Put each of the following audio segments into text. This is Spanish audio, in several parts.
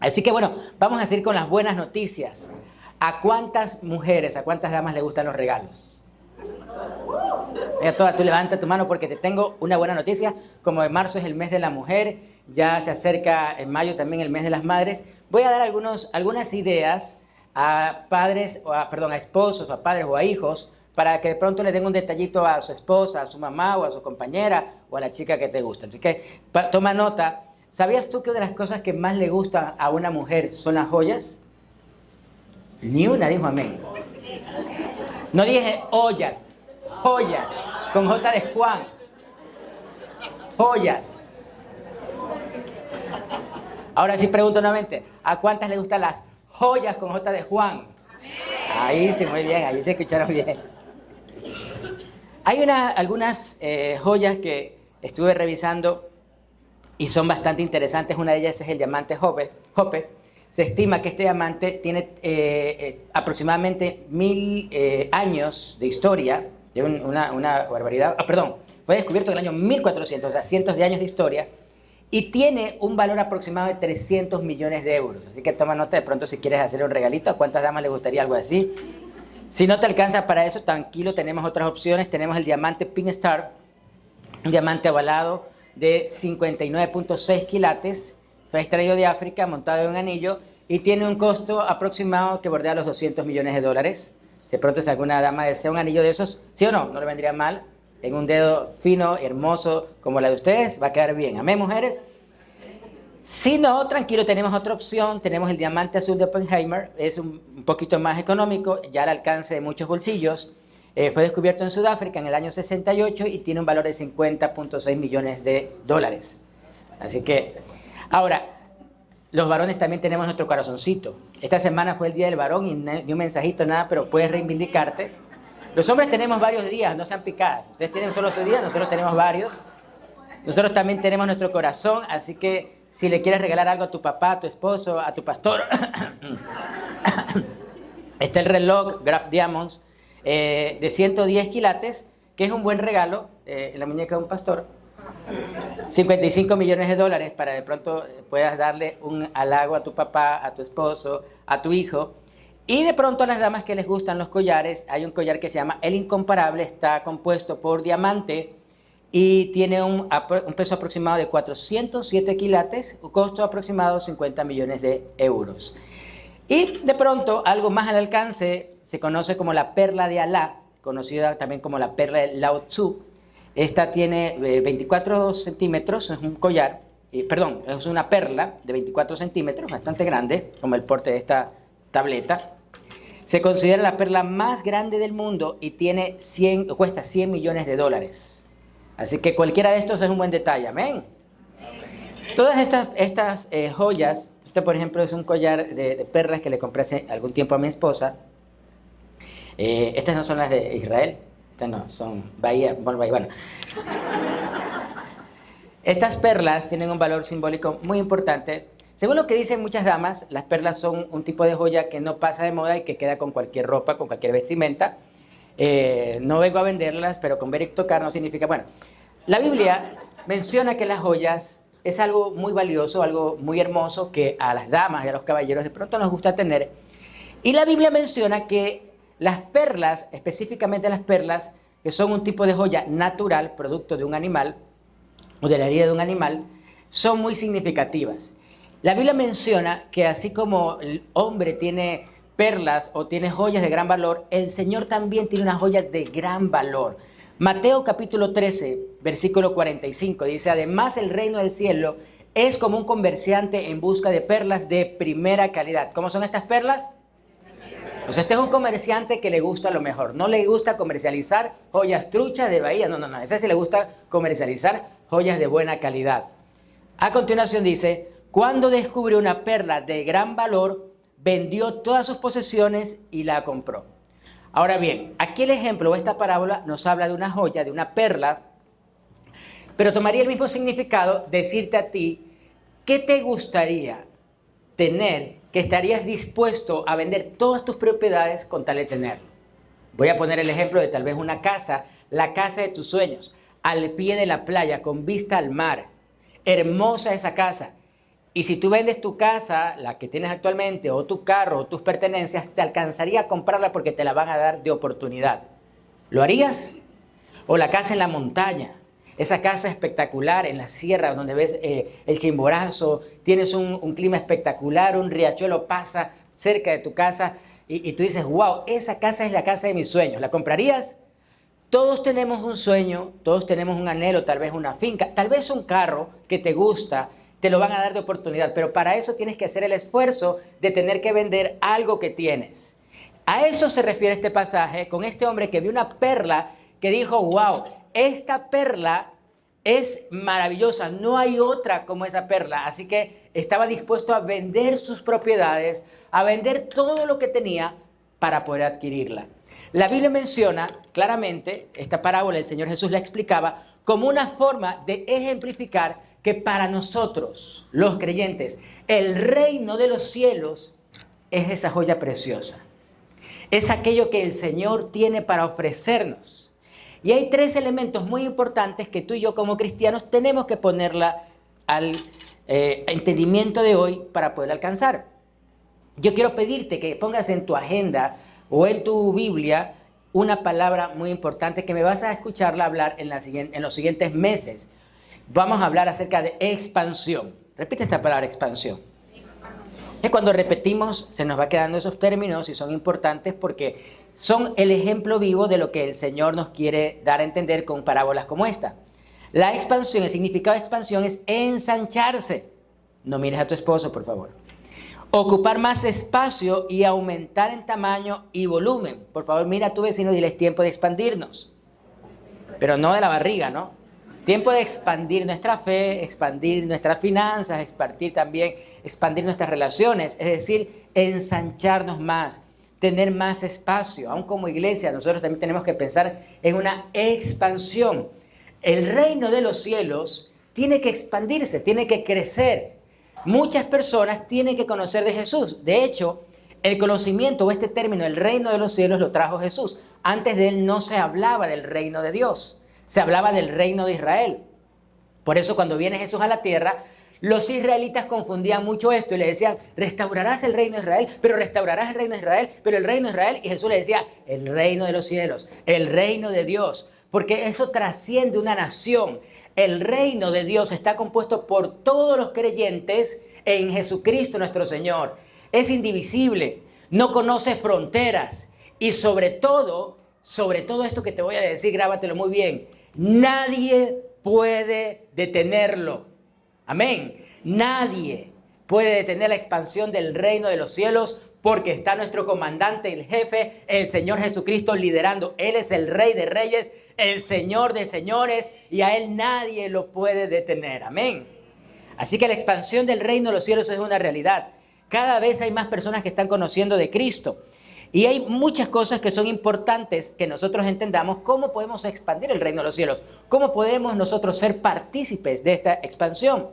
Así que bueno, vamos a seguir con las buenas noticias. ¿A cuántas mujeres, a cuántas damas les gustan los regalos? Mira, toda, tú levanta tu mano porque te tengo una buena noticia. Como en marzo es el mes de la mujer, ya se acerca en mayo también el mes de las madres. Voy a dar algunas ideas a padres, a esposos, a padres o a hijos, para que de pronto le den un detallito a su esposa, a su mamá o a su compañera o a la chica que te gusta. Así que toma nota. ¿Sabías tú que una de las cosas que más le gustan a una mujer son las joyas? Ni una dijo amén. No dije ollas, joyas, con J de Juan. Joyas. Ahora sí pregunto nuevamente, ¿a cuántas le gustan las joyas con J de Juan? Ahí sí, muy bien, ahí se escucharon bien. Hay algunas joyas que estuve revisando y son bastante interesantes. Una de ellas es el diamante Jope. Se estima que este diamante tiene aproximadamente 1000 años de historia, de una barbaridad. Fue descubierto en el año 1400, o sea, cientos de años de historia, y tiene un valor aproximado de 300 millones de euros. Así que toma nota de pronto si quieres hacer un regalito. ¿A cuántas damas les gustaría algo así? Si no te alcanza para eso, tranquilo, tenemos otras opciones. Tenemos el diamante Pink Star, un diamante ovalado de 59.6 quilates. Fue extraído de África, montado en un anillo y tiene un costo aproximado que bordea los 200 millones de dólares. Si de pronto si alguna dama desea un anillo de esos, ¿sí o no? No le vendría mal. En un dedo fino, hermoso, como la de ustedes, va a quedar bien. ¿Amén, mujeres? Si no, tranquilo, tenemos otra opción. Tenemos el diamante azul de Oppenheimer. Es un poquito más económico, ya al alcance de muchos bolsillos. Fue descubierto en Sudáfrica en el año 68 y tiene un valor de 50.6 millones de dólares. Así que, ahora, los varones también tenemos nuestro corazoncito. Esta semana fue el Día del Varón y ni un mensajito, nada, pero puedes reivindicarte. Los hombres tenemos varios días, no sean picadas. Ustedes tienen solo su día, nosotros tenemos varios. Nosotros también tenemos nuestro corazón, así que si le quieres regalar algo a tu papá, a tu esposo, a tu pastor, está el reloj Graf Diamonds de 110 quilates, que es un buen regalo en la muñeca de un pastor. 55 millones de dólares para de pronto puedas darle un halago a tu papá, a tu esposo, a tu hijo. Y de pronto a las damas que les gustan los collares, hay un collar que se llama El Incomparable, está compuesto por diamante y tiene un peso aproximado de 407 quilates, un costo aproximado de 50 millones de euros. Y de pronto, algo más al alcance, se conoce como la perla de Alá, conocida también como la perla de Lao Tzu. Esta tiene 24 centímetros, es un collar, es una perla de 24 centímetros, bastante grande, como el porte de esta tableta. Se considera la perla más grande del mundo y cuesta 100 millones de dólares. Así que cualquiera de estos es un buen detalle, amén. Todas estas joyas, este por ejemplo es un collar de perlas que le compré hace algún tiempo a mi esposa. Estas no son las de Israel, estas no, son Bahía, bueno. Estas perlas tienen un valor simbólico muy importante. Según lo que dicen muchas damas, las perlas son un tipo de joya que no pasa de moda y que queda con cualquier ropa, con cualquier vestimenta. No vengo a venderlas, pero con ver y tocar no significa... Bueno, la Biblia menciona que las joyas es algo muy valioso, algo muy hermoso que a las damas y a los caballeros de pronto nos gusta tener. Y la Biblia menciona que las perlas, específicamente las perlas, que son un tipo de joya natural, producto de un animal o de la herida de un animal, son muy significativas. La Biblia menciona que así como el hombre tiene perlas o tiene joyas de gran valor, el Señor también tiene una joya de gran valor. Mateo capítulo 13, versículo 45 dice: además el reino del cielo es como un comerciante en busca de perlas de primera calidad. ¿Cómo son estas perlas? O sea, este es un comerciante que le gusta lo mejor. No le gusta comercializar joyas truchas de Bahía. No. A ese sí le gusta comercializar joyas de buena calidad. A continuación dice: cuando descubrió una perla de gran valor, vendió todas sus posesiones y la compró. Ahora bien, aquí el ejemplo, esta parábola nos habla de una joya, de una perla, pero tomaría el mismo significado decirte a ti, ¿qué te gustaría tener que estarías dispuesto a vender todas tus propiedades con tal de tenerlo? Voy a poner el ejemplo de tal vez una casa, la casa de tus sueños, al pie de la playa, con vista al mar. Hermosa esa casa. Y si tú vendes tu casa, la que tienes actualmente, o tu carro, o tus pertenencias, te alcanzaría a comprarla porque te la van a dar de oportunidad. ¿Lo harías? O la casa en la montaña, esa casa espectacular en la sierra donde ves el Chimborazo, tienes un clima espectacular, un riachuelo pasa cerca de tu casa y tú dices, wow, esa casa es la casa de mis sueños. ¿La comprarías? Todos tenemos un sueño, todos tenemos un anhelo, tal vez una finca, tal vez un carro que te gusta, te lo van a dar de oportunidad, pero para eso tienes que hacer el esfuerzo de tener que vender algo que tienes. A eso se refiere este pasaje con este hombre que vio una perla que dijo, wow, esta perla es maravillosa, no hay otra como esa perla. Así que estaba dispuesto a vender sus propiedades, a vender todo lo que tenía para poder adquirirla. La Biblia menciona claramente, esta parábola el Señor Jesús la explicaba como una forma de ejemplificar que para nosotros, los creyentes, el reino de los cielos es esa joya preciosa. Es aquello que el Señor tiene para ofrecernos. Y hay tres elementos muy importantes que tú y yo como cristianos tenemos que ponerla al entendimiento de hoy para poder alcanzar. Yo quiero pedirte que pongas en tu agenda o en tu Biblia una palabra muy importante que me vas a escucharla hablar en los siguientes meses. Vamos a hablar acerca de expansión. Repite esta palabra, expansión. Es cuando repetimos, se nos va quedando esos términos y son importantes porque son el ejemplo vivo de lo que el Señor nos quiere dar a entender con parábolas como esta. La expansión, el significado de expansión es ensancharse. No mires a tu esposo, por favor. Ocupar más espacio y aumentar en tamaño y volumen. Por favor, mira a tu vecino y dile, es tiempo de expandirnos. Pero no de la barriga, ¿no? Tiempo de expandir nuestra fe, expandir nuestras finanzas, expandir nuestras relaciones, es decir, ensancharnos más, tener más espacio. Aún como iglesia, nosotros también tenemos que pensar en una expansión. El reino de los cielos tiene que expandirse, tiene que crecer. Muchas personas tienen que conocer de Jesús. De hecho, el conocimiento o este término, el reino de los cielos, lo trajo Jesús. Antes de él no se hablaba del reino de Dios. Se hablaba del reino de Israel. Por eso cuando viene Jesús a la tierra, los israelitas confundían mucho esto y le decían, restaurarás el reino de Israel, pero restaurarás el reino de Israel, pero el reino de Israel. Y Jesús le decía, el reino de los cielos, el reino de Dios, porque eso trasciende una nación. El reino de Dios está compuesto por todos los creyentes en Jesucristo nuestro Señor. Es indivisible, no conoce fronteras y sobre todo esto que te voy a decir, grábatelo muy bien. Nadie puede detenerlo. Amén. Nadie puede detener la expansión del reino de los cielos porque está nuestro comandante, el jefe, el Señor Jesucristo liderando. Él es el Rey de Reyes, el Señor de Señores y a Él nadie lo puede detener. Amén. Así que la expansión del reino de los cielos es una realidad. Cada vez hay más personas que están conociendo de Cristo. Y hay muchas cosas que son importantes que nosotros entendamos cómo podemos expandir el reino de los cielos, cómo podemos nosotros ser partícipes de esta expansión.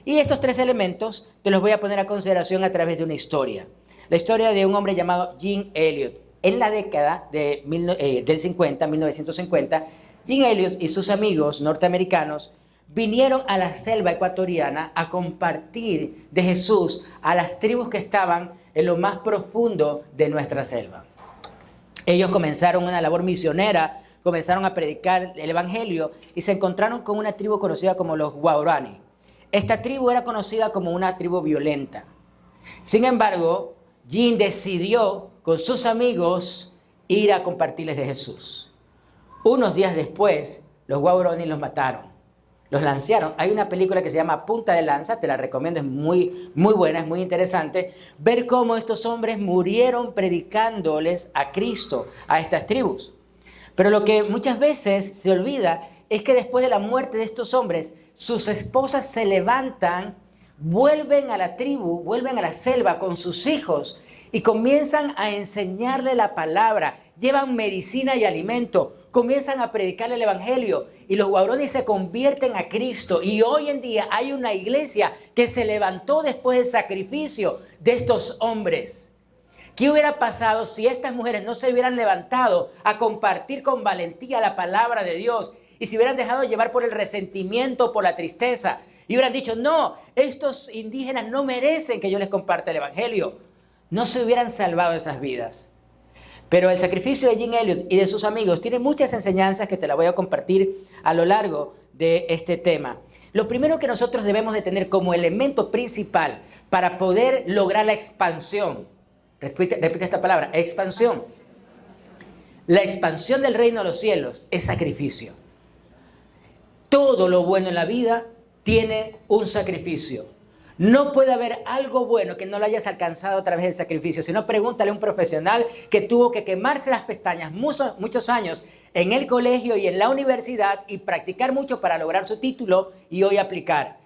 Y estos tres elementos te los voy a poner a consideración a través de una historia. La historia de un hombre llamado Jim Elliot. En la década del 50, 1950, Jim Elliot y sus amigos norteamericanos vinieron a la selva ecuatoriana a compartir de Jesús a las tribus que estaban en lo más profundo de nuestra selva. Ellos comenzaron una labor misionera, comenzaron a predicar el evangelio y se encontraron con una tribu conocida como los Guaraní. Esta tribu era conocida como una tribu violenta. Sin embargo, Jim decidió con sus amigos ir a compartirles de Jesús. Unos días después, los Guaraní los mataron. Los lancearon. Hay una película que se llama Punta de Lanza, te la recomiendo, es muy buena, es muy interesante, ver cómo estos hombres murieron predicándoles a Cristo, a estas tribus. Pero lo que muchas veces se olvida es que después de la muerte de estos hombres, sus esposas se levantan, vuelven a la tribu, vuelven a la selva con sus hijos y comienzan a enseñarle la palabra, llevan medicina y alimento, comienzan a predicarle el evangelio y los Guaraní se convierten a Cristo. Y hoy en día hay una iglesia que se levantó después del sacrificio de estos hombres. ¿Qué hubiera pasado si estas mujeres no se hubieran levantado a compartir con valentía la palabra de Dios y se hubieran dejado llevar por el resentimiento, por la tristeza? Y hubieran dicho, no, estos indígenas no merecen que yo les comparta el evangelio. No se hubieran salvado esas vidas. Pero el sacrificio de Jim Elliot y de sus amigos tiene muchas enseñanzas que te las voy a compartir a lo largo de este tema. Lo primero que nosotros debemos de tener como elemento principal para poder lograr la expansión, repite esta palabra, expansión. La expansión del reino de los cielos es sacrificio. Todo lo bueno en la vida tiene un sacrificio. No puede haber algo bueno que no lo hayas alcanzado a través del sacrificio. Si no, pregúntale a un profesional que tuvo que quemarse las pestañas muchos años en el colegio y en la universidad y practicar mucho para lograr su título y hoy aplicar.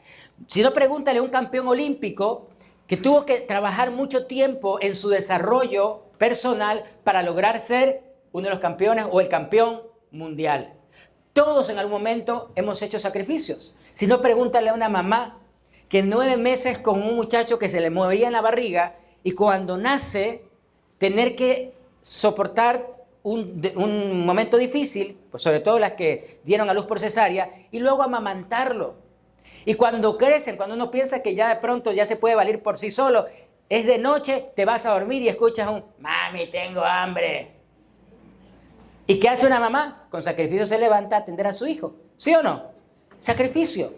Si no, pregúntale a un campeón olímpico que tuvo que trabajar mucho tiempo en su desarrollo personal para lograr ser uno de los campeones o el campeón mundial. Todos en algún momento hemos hecho sacrificios. Si no, pregúntale a una mamá que 9 meses con un muchacho que se le movía en la barriga y cuando nace tener que soportar un momento difícil, pues sobre todo las que dieron a luz por cesárea, y luego amamantarlo. Y cuando crecen, cuando uno piensa que ya de pronto ya se puede valer por sí solo, es de noche, te vas a dormir y escuchas un mami, tengo hambre. ¿Y qué hace una mamá? Con sacrificio se levanta a atender a su hijo. ¿Sí o no? Sacrificio.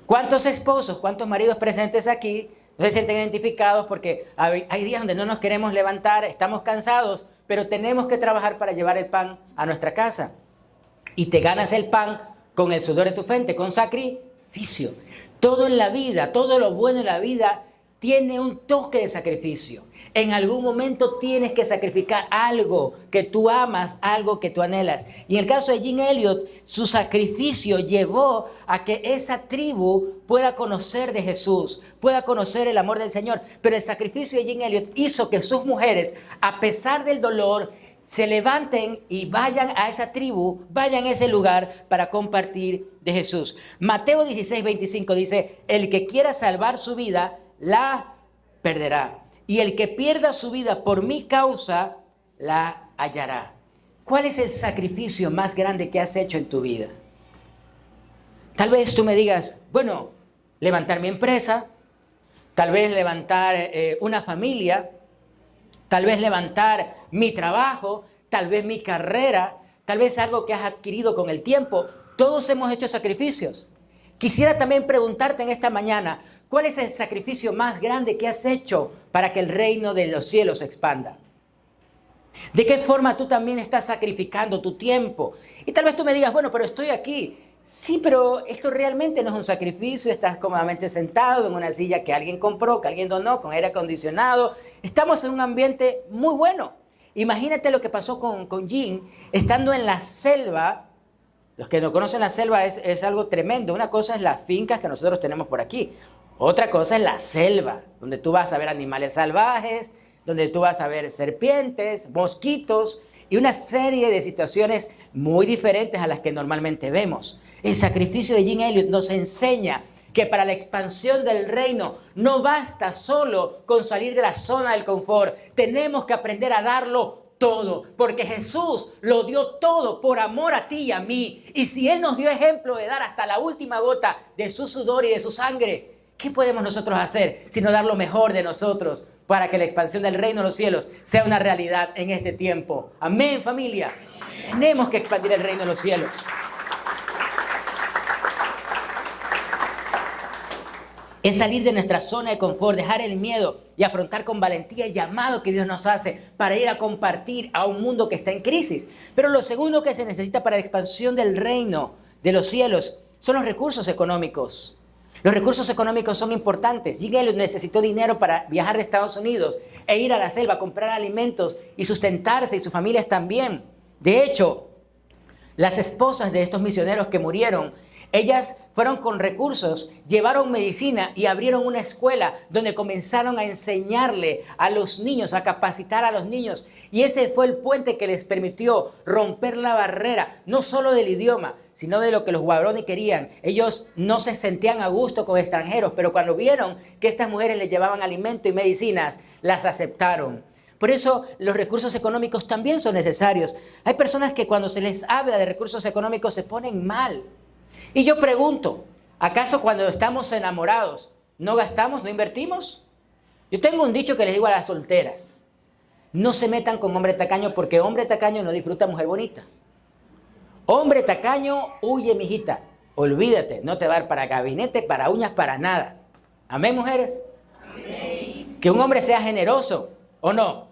¿Cuántos esposos, cuántos maridos presentes aquí no se sienten identificados porque hay días donde no nos queremos levantar, estamos cansados, pero tenemos que trabajar para llevar el pan a nuestra casa? Y te ganas el pan con el sudor de tu frente, con sacrificio. Todo en la vida, todo lo bueno en la vida tiene un toque de sacrificio. En algún momento tienes que sacrificar algo que tú amas, algo que tú anhelas. Y en el caso de Jim Elliot, su sacrificio llevó a que esa tribu pueda conocer de Jesús, pueda conocer el amor del Señor. Pero el sacrificio de Jim Elliot hizo que sus mujeres, a pesar del dolor, se levanten y vayan a esa tribu, vayan a ese lugar para compartir de Jesús. Mateo 16:25 dice, el que quiera salvar su vida, la perderá. Y el que pierda su vida por mi causa, la hallará. ¿Cuál es el sacrificio más grande que has hecho en tu vida? Tal vez tú me digas, bueno, levantar mi empresa, tal vez levantar una familia, tal vez levantar mi trabajo, tal vez mi carrera, tal vez algo que has adquirido con el tiempo. Todos hemos hecho sacrificios. Quisiera también preguntarte en esta mañana, ¿cuál es el sacrificio más grande que has hecho para que el reino de los cielos se expanda? ¿De qué forma tú también estás sacrificando tu tiempo? Y tal vez tú me digas, bueno, pero estoy aquí. Sí, pero esto realmente no es un sacrificio. Estás cómodamente sentado en una silla que alguien compró, que alguien donó, con aire acondicionado. Estamos en un ambiente muy bueno. Imagínate lo que pasó con Jim, estando en la selva. Los que no conocen la selva es algo tremendo. Una cosa es las fincas que nosotros tenemos por aquí. Otra cosa es la selva, donde tú vas a ver animales salvajes, donde tú vas a ver serpientes, mosquitos y una serie de situaciones muy diferentes a las que normalmente vemos. El sacrificio de Jim Elliot nos enseña que para la expansión del reino no basta solo con salir de la zona del confort. Tenemos que aprender a darlo todo, porque Jesús lo dio todo por amor a ti y a mí. Y si Él nos dio ejemplo de dar hasta la última gota de su sudor y de su sangre, ¿qué podemos nosotros hacer sino dar lo mejor de nosotros para que la expansión del reino de los cielos sea una realidad en este tiempo? Amén, familia. Tenemos que expandir el reino de los cielos. Es salir de nuestra zona de confort, dejar el miedo y afrontar con valentía el llamado que Dios nos hace para ir a compartir a un mundo que está en crisis. Pero lo segundo que se necesita para la expansión del reino de los cielos son los recursos económicos. Los recursos económicos son importantes. Jim Elliot necesitó dinero para viajar de Estados Unidos e ir a la selva a comprar alimentos y sustentarse, y sus familias también. De hecho, las esposas de estos misioneros que murieron, ellas fueron con recursos, llevaron medicina y abrieron una escuela donde comenzaron a enseñarle a los niños, a capacitar a los niños. Y ese fue el puente que les permitió romper la barrera, no solo del idioma, sino de lo que los guaraní querían. Ellos no se sentían a gusto con extranjeros, pero cuando vieron que estas mujeres les llevaban alimento y medicinas, las aceptaron. Por eso los recursos económicos también son necesarios. Hay personas que cuando se les habla de recursos económicos se ponen mal. Y yo pregunto, ¿Acaso cuando estamos enamorados no gastamos, no invertimos? Yo tengo un dicho que les digo a las solteras. No se metan con hombre tacaño porque hombre tacaño no disfruta mujer bonita. Hombre tacaño, huye, mijita. Olvídate, no te va a dar para gabinete, para uñas, para nada. ¿Amén, mujeres? Amén. Que un hombre sea generoso, ¿o no?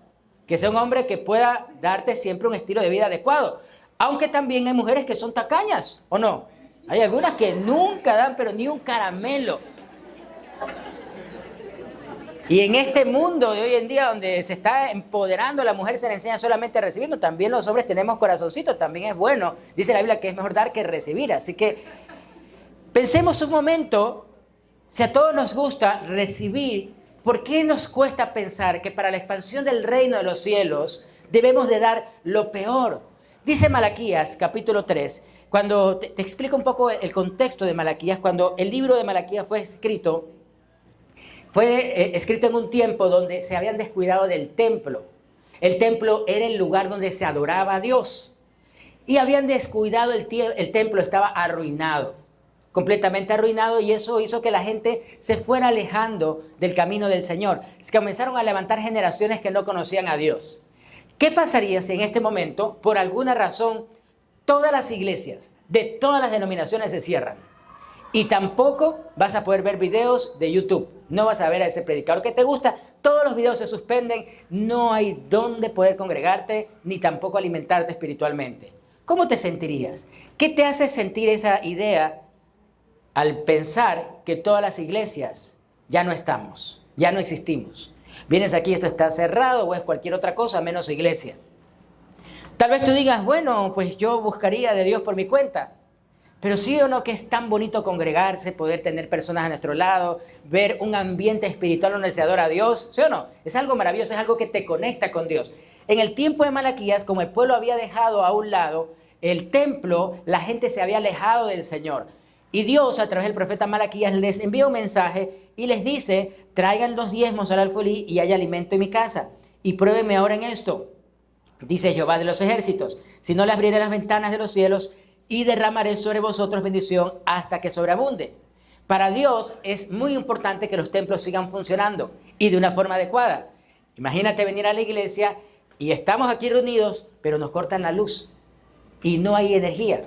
Que sea un hombre que pueda darte siempre un estilo de vida adecuado. Aunque también hay mujeres que son tacañas, ¿o no? Hay algunas que nunca dan, pero ni un caramelo. Y en este mundo de hoy en día donde se está empoderando, la mujer se le enseña solamente recibiendo, también los hombres tenemos corazoncitos, también es bueno. Dice la Biblia que es mejor dar que recibir. Así que pensemos un momento, si a todos nos gusta recibir, ¿por qué nos cuesta pensar que para la expansión del reino de los cielos debemos de dar lo peor? Dice Malaquías, capítulo 3, cuando te explico un poco el contexto de Malaquías, cuando el libro de Malaquías fue escrito en un tiempo donde se habían descuidado del templo. El templo era el lugar donde se adoraba a Dios. Y habían descuidado el templo, estaba arruinado, completamente arruinado, y eso hizo que la gente se fuera alejando del camino del Señor. Comenzaron a levantar generaciones que no conocían a Dios. ¿Qué pasaría si en este momento, por alguna razón, todas las iglesias de todas las denominaciones se cierran? Y tampoco vas a poder ver videos de YouTube. No vas a ver a ese predicador que te gusta. Todos los videos se suspenden. No hay dónde poder congregarte ni tampoco alimentarte espiritualmente. ¿Cómo te sentirías? ¿Qué te hace sentir esa idea al pensar que todas las iglesias ya no estamos, ya no existimos? Vienes aquí, esto está cerrado o es cualquier otra cosa menos iglesia. Tal vez tú digas, bueno, pues yo buscaría de Dios por mi cuenta. Pero sí o no que es tan bonito congregarse, poder tener personas a nuestro lado, ver un ambiente espiritual donde se adora a Dios, ¿sí o no? Es algo maravilloso, es algo que te conecta con Dios. En el tiempo de Malaquías, como el pueblo había dejado a un lado el templo, la gente se había alejado del Señor. Y Dios, a través del profeta Malaquías, les envía un mensaje y les dice, traigan los diezmos al alfolí y haya alimento en mi casa. Y pruébenme ahora en esto, dice Jehová de los ejércitos, si no le abriré las ventanas de los cielos y derramaré sobre vosotros bendición hasta que sobreabunde. Para Dios es muy importante que los templos sigan funcionando y de una forma adecuada. Imagínate venir a la iglesia y estamos aquí reunidos, pero nos cortan la luz y no hay energía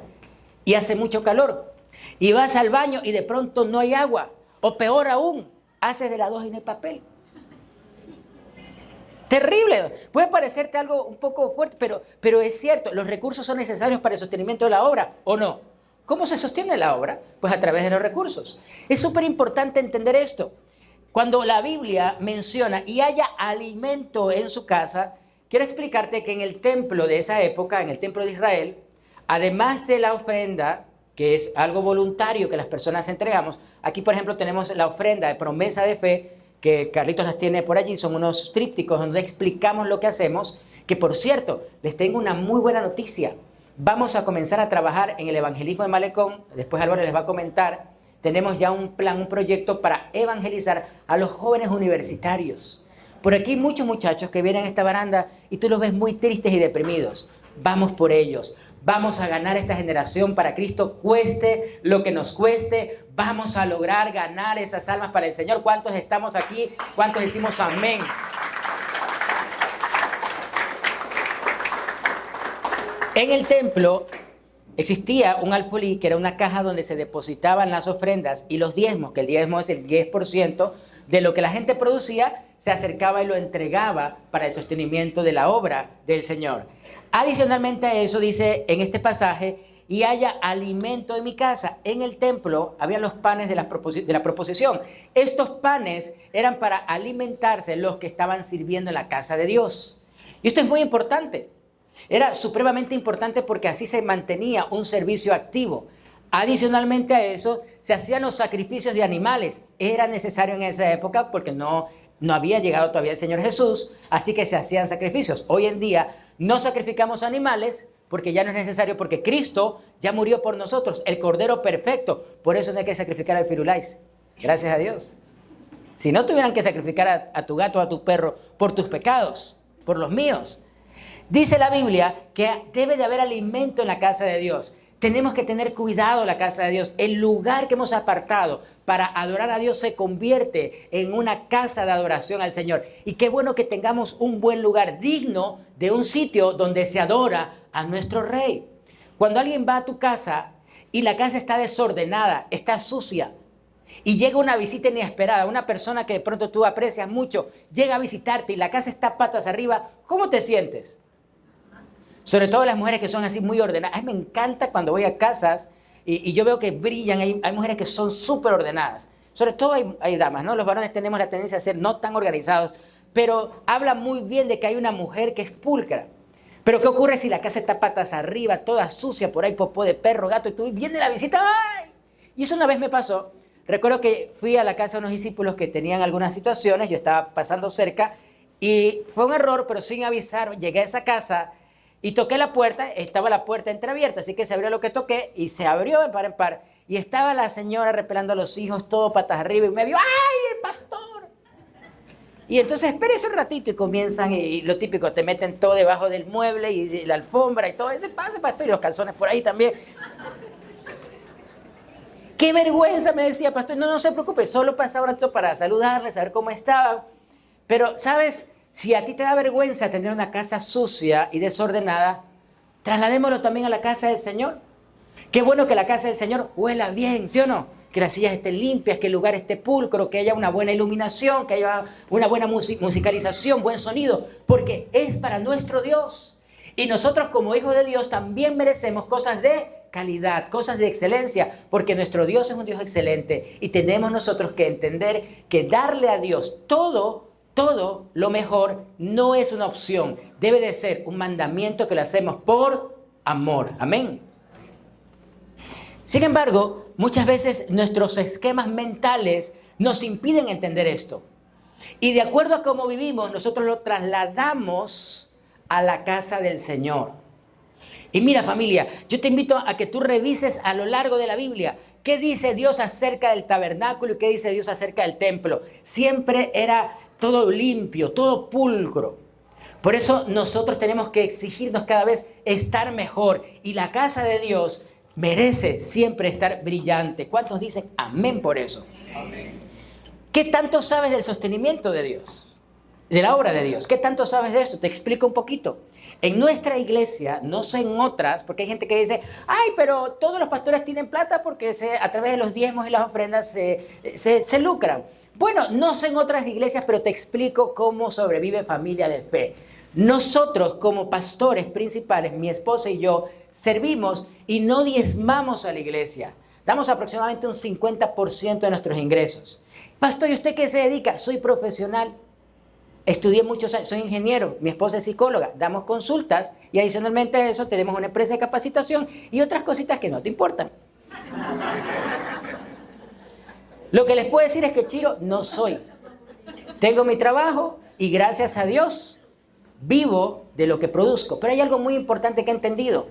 y hace mucho calor. Y vas al baño y de pronto no hay agua, o peor aún, haces de la 2 y no hay papel. Terrible, puede parecerte algo un poco fuerte, pero es cierto, los recursos son necesarios para el sostenimiento de la obra, ¿o no? ¿Cómo se sostiene la obra? Pues a través de los recursos. Es súper importante entender esto. Cuando la Biblia menciona y haya alimento en su casa, quiero explicarte que en el templo de esa época, en el templo de Israel, además de la ofrenda, que es algo voluntario que las personas entregamos, aquí por ejemplo tenemos la ofrenda de promesa de fe, que Carlitos las tiene por allí, son unos trípticos donde explicamos lo que hacemos, que por cierto, les tengo una muy buena noticia. Vamos a comenzar a trabajar en el evangelismo de Malecón, después Álvaro les va a comentar, tenemos ya un plan, un proyecto para evangelizar a los jóvenes universitarios. Por aquí hay muchos muchachos que vienen a esta baranda y tú los ves muy tristes y deprimidos. Vamos por ellos. Vamos a ganar esta generación para Cristo, cueste lo que nos cueste. Vamos a lograr ganar esas almas para el Señor. ¿Cuántos estamos aquí? ¿Cuántos decimos amén? En el templo existía un alfolí, que era una caja donde se depositaban las ofrendas y los diezmos, que el diezmo es el 10% de lo que la gente producía, se acercaba y lo entregaba para el sostenimiento de la obra del Señor. Adicionalmente a eso dice en este pasaje, y haya alimento en mi casa. En el templo había los panes de la proposición. Estos panes eran para alimentarse los que estaban sirviendo en la casa de Dios. Y esto es muy importante. Era supremamente importante porque así se mantenía un servicio activo. Adicionalmente a eso, se hacían los sacrificios de animales. Era necesario en esa época porque no había llegado todavía el Señor Jesús, así que se hacían sacrificios. Hoy en día no sacrificamos animales porque ya no es necesario, porque Cristo ya murió por nosotros, el Cordero perfecto. Por eso no hay que sacrificar al firulais. Gracias a Dios. Si no tuvieran que sacrificar a tu gato o a tu perro por tus pecados, por los míos. Dice la Biblia que debe de haber alimento en la casa de Dios. Tenemos que tener cuidado la casa de Dios. El lugar que hemos apartado para adorar a Dios se convierte en una casa de adoración al Señor. Y qué bueno que tengamos un buen lugar digno de un sitio donde se adora a nuestro Rey. Cuando alguien va a tu casa y la casa está desordenada, está sucia, y llega una visita inesperada, una persona que de pronto tú aprecias mucho, llega a visitarte y la casa está patas arriba, ¿cómo te sientes? Sobre todo las mujeres que son así muy ordenadas. A mí me encanta cuando voy a casas y yo veo que brillan, hay mujeres que son súper ordenadas. Sobre todo hay damas, ¿no? Los varones tenemos la tendencia a ser no tan organizados, pero habla muy bien de que hay una mujer que es pulcra. Pero ¿qué ocurre si la casa está patas arriba, toda sucia, por ahí popó de perro, gato, y tú viene la visita? ¡Ay! Y eso una vez me pasó. Recuerdo que fui a la casa de unos discípulos que tenían algunas situaciones, yo estaba pasando cerca, y fue un error, pero sin avisar, llegué a esa casa y toqué la puerta, estaba la puerta entreabierta, así que se abrió lo que toqué y se abrió de par en par. Y estaba la señora repelando a los hijos, todo patas arriba, y me vio, ¡ay, el pastor! Y entonces, espérese un ratito y comienzan, y lo típico, te meten todo debajo del mueble y de la alfombra y todo, ese pase, pastor, y los calzones por ahí también. ¡Qué vergüenza! Me decía, pastor, no se preocupe, solo pasaba un rato para saludarle, saber cómo estaba. Pero, ¿sabes? Si a ti te da vergüenza tener una casa sucia y desordenada, trasladémoslo también a la casa del Señor. Qué bueno que la casa del Señor huela bien, ¿sí o no? Que las sillas estén limpias, que el lugar esté pulcro, que haya una buena iluminación, que haya una buena musicalización, buen sonido, porque es para nuestro Dios. Y nosotros como hijos de Dios también merecemos cosas de calidad, cosas de excelencia, porque nuestro Dios es un Dios excelente y tenemos nosotros que entender que darle a Dios todo lo mejor no es una opción, debe de ser un mandamiento que lo hacemos por amor. Amén. Sin embargo, muchas veces nuestros esquemas mentales nos impiden entender esto. Y de acuerdo a cómo vivimos, nosotros lo trasladamos a la casa del Señor. Y mira, familia, yo te invito a que tú revises a lo largo de la Biblia qué dice Dios acerca del tabernáculo y qué dice Dios acerca del templo. Siempre era todo limpio, todo pulcro. Por eso nosotros tenemos que exigirnos cada vez estar mejor. Y la casa de Dios merece siempre estar brillante. ¿Cuántos dicen amén por eso? Amén. ¿Qué tanto sabes del sostenimiento de Dios? De la obra de Dios. ¿Qué tanto sabes de esto? Te explico un poquito. En nuestra iglesia, no sé en otras, porque hay gente que dice, ay, pero todos los pastores tienen plata porque a través de los diezmos y las ofrendas se lucran. Bueno, no sé en otras iglesias, pero te explico cómo sobrevive familia de fe. Nosotros como pastores principales, mi esposa y yo, servimos y no diezmamos a la iglesia. Damos aproximadamente un 50% de nuestros ingresos. Pastor, ¿y usted qué se dedica? Soy profesional. Estudié muchos años, soy ingeniero, mi esposa es psicóloga, damos consultas y adicionalmente a eso tenemos una empresa de capacitación y otras cositas que no te importan. Lo que les puedo decir es que Chiro no soy. Tengo mi trabajo y gracias a Dios vivo de lo que produzco. Pero hay algo muy importante que he entendido.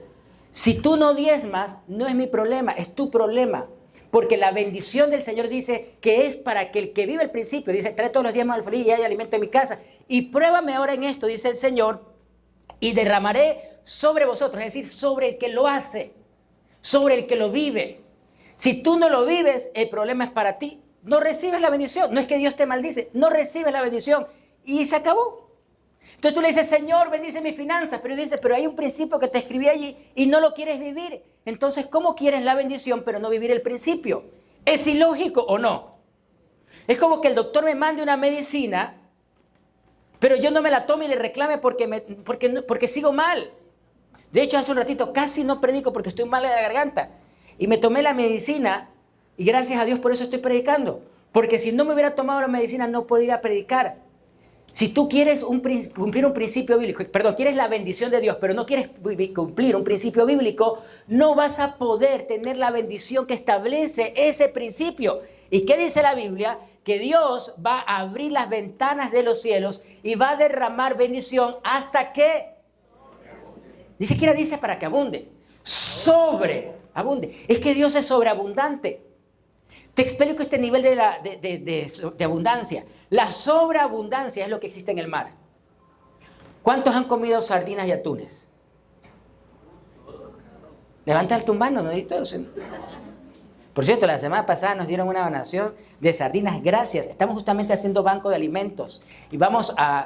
Si tú no diezmas, no es mi problema, es tu problema. Porque la bendición del Señor dice que es para que el que vive el principio, dice, trae todos los diezmos al feliz y hay alimento en mi casa. Y pruébame ahora en esto, dice el Señor, y derramaré sobre vosotros, es decir, sobre el que lo hace, sobre el que lo vive. Si tú no lo vives, el problema es para ti. No recibes la bendición. No es que Dios te maldice, no recibes la bendición. Y se acabó. Entonces tú le dices, Señor, bendice mis finanzas. Pero dices, pero hay un principio que te escribí allí y no lo quieres vivir. Entonces, ¿cómo quieres la bendición pero no vivir el principio? ¿Es ilógico o no? Es como que el doctor me mande una medicina, pero yo no me la tome y le reclame porque sigo mal. De hecho, hace un ratito casi no predico porque estoy mal de la garganta. Y me tomé la medicina y gracias a Dios por eso estoy predicando. Porque si no me hubiera tomado la medicina no podría ir a predicar. Si tú quieres cumplir un principio bíblico, quieres la bendición de Dios, pero no quieres cumplir un principio bíblico, no vas a poder tener la bendición que establece ese principio. ¿Y qué dice la Biblia? Que Dios va a abrir las ventanas de los cielos y va a derramar bendición hasta que... Ni siquiera dice para que abunde. Sobreabunde. Es que Dios es sobreabundante. Te explico este nivel de abundancia. La sobreabundancia es lo que existe en el mar. ¿Cuántos han comido sardinas y atunes? Levanta tu mano, ¿no? Por cierto, la semana pasada nos dieron una donación de sardinas. Gracias. Estamos justamente haciendo banco de alimentos y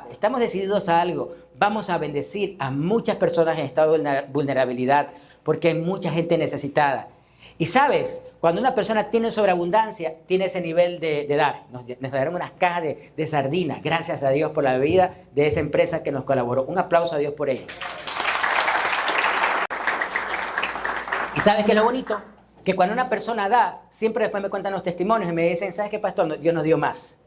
estamos decididos a algo. Vamos a bendecir a muchas personas en estado de vulnerabilidad porque hay mucha gente necesitada. Y sabes, cuando una persona tiene sobreabundancia, tiene ese nivel de dar. Nos dieron unas cajas de sardinas. Gracias a Dios por la vida de esa empresa que nos colaboró. Un aplauso a Dios por ello. ¿Y sabes qué es lo bonito? Que cuando una persona da, siempre después me cuentan los testimonios y me dicen, ¿sabes qué, pastor? Dios nos dio más.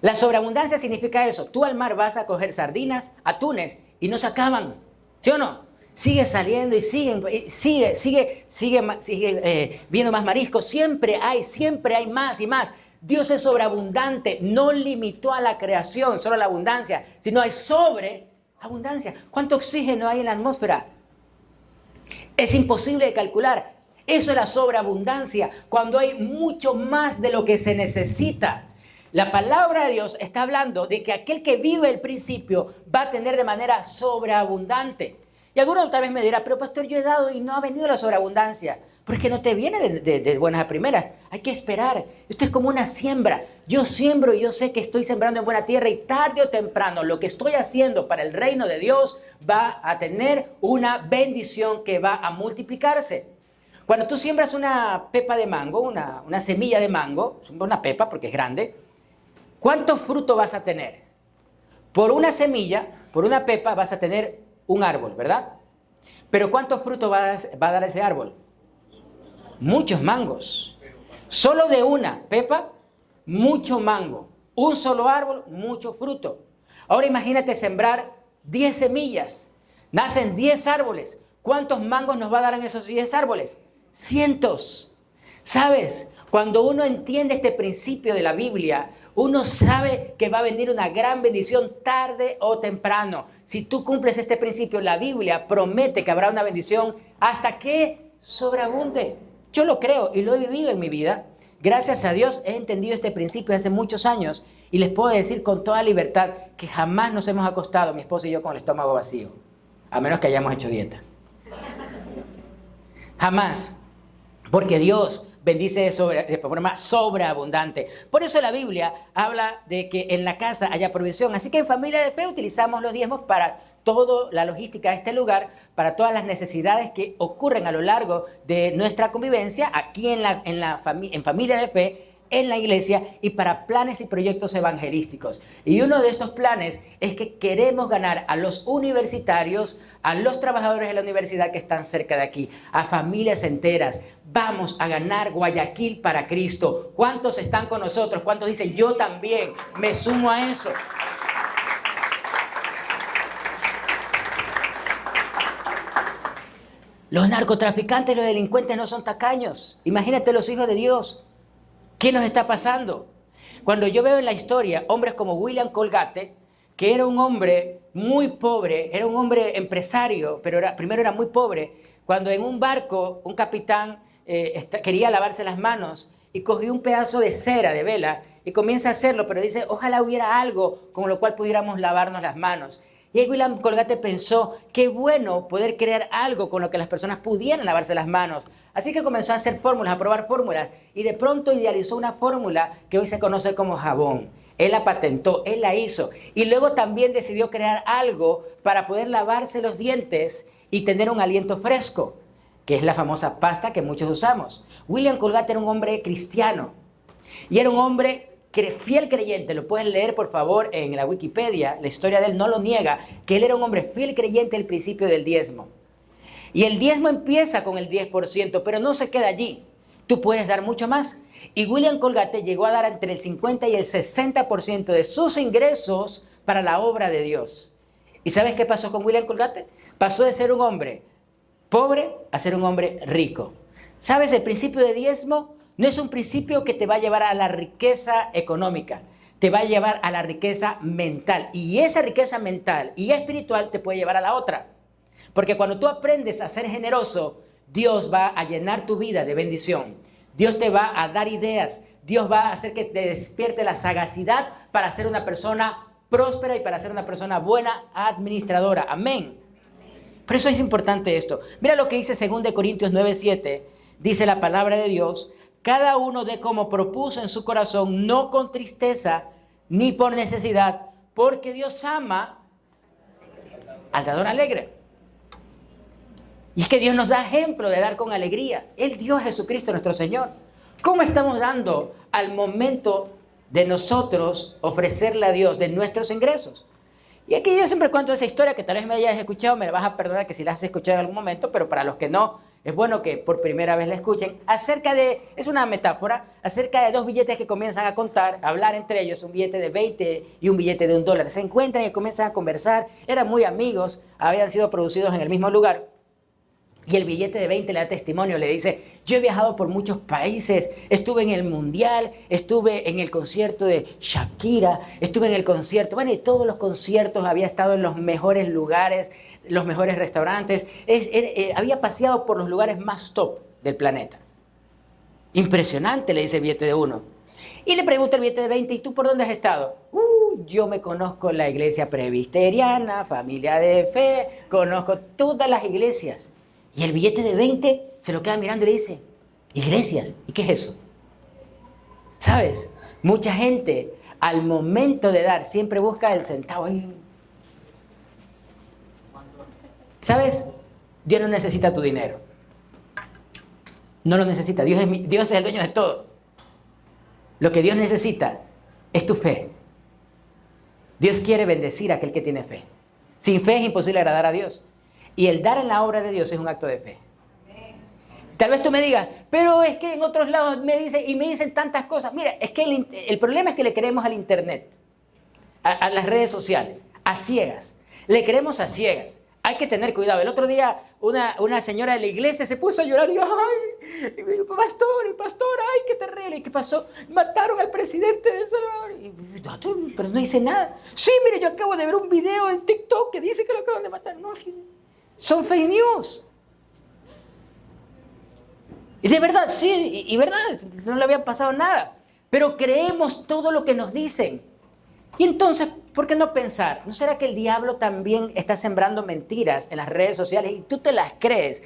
La sobreabundancia significa eso. Tú al mar vas a coger sardinas, atunes, y no se acaban. ¿Sí o no? Sigue saliendo y sigue viendo más mariscos. Siempre hay más y más. Dios es sobreabundante. No limitó a la creación solo la abundancia, sino hay sobreabundancia. ¿Cuánto oxígeno hay en la atmósfera? Es imposible de calcular. Eso es la sobreabundancia, cuando hay mucho más de lo que se necesita. La palabra de Dios está hablando de que aquel que vive el principio va a tener de manera sobreabundante. Y algunos tal vez me dirán, pero pastor, yo he dado y no ha venido la sobreabundancia. Porque no te viene de buenas a primeras. Hay que esperar. Esto es como una siembra. Yo siembro y yo sé que estoy sembrando en buena tierra y tarde o temprano lo que estoy haciendo para el reino de Dios va a tener una bendición que va a multiplicarse. Cuando tú siembras una pepa de mango, una semilla de mango, una pepa porque es grande, ¿cuánto fruto vas a tener? Por una semilla, por una pepa vas a tener un árbol, ¿verdad? Pero ¿cuánto fruto va a dar ese árbol? Muchos mangos. Solo de una pepa, mucho mango. Un solo árbol, mucho fruto. Ahora imagínate sembrar 10 semillas. Nacen 10 árboles. ¿Cuántos mangos nos va a dar en esos 10 árboles? Cientos. ¿Sabes? Cuando uno entiende este principio de la Biblia, uno sabe que va a venir una gran bendición tarde o temprano. Si tú cumples este principio, la Biblia promete que habrá una bendición hasta que sobreabunde. Yo lo creo y lo he vivido en mi vida. Gracias a Dios he entendido este principio hace muchos años y les puedo decir con toda libertad que jamás nos hemos acostado, mi esposo y yo, con el estómago vacío, a menos que hayamos hecho dieta. Jamás. Porque Dios bendice de forma sobreabundante. Por eso la Biblia habla de que en la casa haya provisión. Así que en Familia de Fe utilizamos los diezmos para toda la logística de este lugar, para todas las necesidades que ocurren a lo largo de nuestra convivencia, aquí en Familia de Fe, en la iglesia, y para planes y proyectos evangelísticos. Y uno de estos planes es que queremos ganar a los universitarios, a los trabajadores de la universidad que están cerca de aquí, a familias enteras. Vamos a ganar Guayaquil para Cristo. ¿Cuántos están con nosotros? ¿Cuántos dicen, yo también me sumo a eso? Los narcotraficantes, los delincuentes no son tacaños. Imagínate los hijos de Dios. ¿Qué nos está pasando? Cuando yo veo en la historia hombres como William Colgate, que era un hombre muy pobre, era un hombre empresario, pero primero era muy pobre, cuando en un barco un capitán quería lavarse las manos y cogió un pedazo de cera, de vela, y comienza a hacerlo, pero dice, ojalá hubiera algo con lo cual pudiéramos lavarnos las manos. Y ahí William Colgate pensó, qué bueno poder crear algo con lo que las personas pudieran lavarse las manos. Así que comenzó a hacer fórmulas, a probar fórmulas, y de pronto idealizó una fórmula que hoy se conoce como jabón. Él la patentó, él la hizo. Y luego también decidió crear algo para poder lavarse los dientes y tener un aliento fresco, que es la famosa pasta que muchos usamos. William Colgate era un hombre cristiano y era un hombre fiel creyente. Lo puedes leer, por favor, en la Wikipedia. La historia de él no lo niega, que él era un hombre fiel creyente del principio del diezmo. Y el diezmo empieza con el 10%, pero no se queda allí. Tú puedes dar mucho más. Y William Colgate llegó a dar entre el 50 y el 60% de sus ingresos para la obra de Dios. ¿Y sabes qué pasó con William Colgate? Pasó de ser un hombre pobre a ser un hombre rico. ¿Sabes? El principio de diezmo no es un principio que te va a llevar a la riqueza económica, te va a llevar a la riqueza mental. Y esa riqueza mental y espiritual te puede llevar a la otra. Porque cuando tú aprendes a ser generoso, Dios va a llenar tu vida de bendición. Dios te va a dar ideas. Dios va a hacer que te despierte la sagacidad para ser una persona próspera y para ser una persona buena administradora. Amén. Por eso es importante esto. Mira lo que dice 2 Corintios 9:7. Dice la palabra de Dios: cada uno dé como propuso en su corazón, no con tristeza ni por necesidad, porque Dios ama al dador alegre. Y es que Dios nos da ejemplo de dar con alegría. El Dios Jesucristo nuestro Señor. ¿Cómo estamos dando al momento de nosotros ofrecerle a Dios de nuestros ingresos? Y aquí yo siempre cuento esa historia que tal vez me hayas escuchado, me la vas a perdonar que si la has escuchado en algún momento, pero para los que no, es bueno que por primera vez la escuchen. Es una metáfora, acerca de dos billetes que comienzan a contar, a hablar entre ellos, un billete de 20 y un billete de $1. Se encuentran y comienzan a conversar, eran muy amigos, habían sido producidos en el mismo lugar. Y el billete de 20 le da testimonio, le dice: yo he viajado por muchos países, estuve en el Mundial, estuve en el concierto de Shakira, estuve en el concierto, bueno, y todos los conciertos, había estado en los mejores lugares, los mejores restaurantes, había paseado por los lugares más top del planeta. Impresionante, le dice el billete de 1. Y le pregunta el billete de 20: ¿y tú por dónde has estado? Yo me conozco la iglesia presbiteriana, familia de fe, conozco todas las iglesias. Y el billete de 20 se lo queda mirando y le dice: iglesias, ¿y qué es eso? ¿Sabes? Mucha gente al momento de dar siempre busca el centavo ahí. ¿Sabes? Dios no necesita tu dinero. No lo necesita. Dios es el dueño de todo. Lo que Dios necesita es tu fe. Dios quiere bendecir a aquel que tiene fe. Sin fe es imposible agradar a Dios. Y el dar en la obra de Dios es un acto de fe. Tal vez tú me digas: pero es que en otros lados me dicen tantas cosas. Mira, es que el problema es que le creemos al internet, a las redes sociales, a ciegas. Le creemos a ciegas. Hay que tener cuidado. El otro día una señora de la iglesia se puso a llorar y: ¡ay, pastor, ay, qué terrible! ¿Y qué pasó? Mataron al presidente de El Salvador. Pero no dice nada. Sí, mire, yo acabo de ver un video en TikTok que dice que lo acaban de matar. No, son fake news. Y de verdad, sí, y verdad, no le había pasado nada. Pero creemos todo lo que nos dicen. Y entonces, ¿por qué no pensar? ¿No será que el diablo también está sembrando mentiras en las redes sociales y tú te las crees?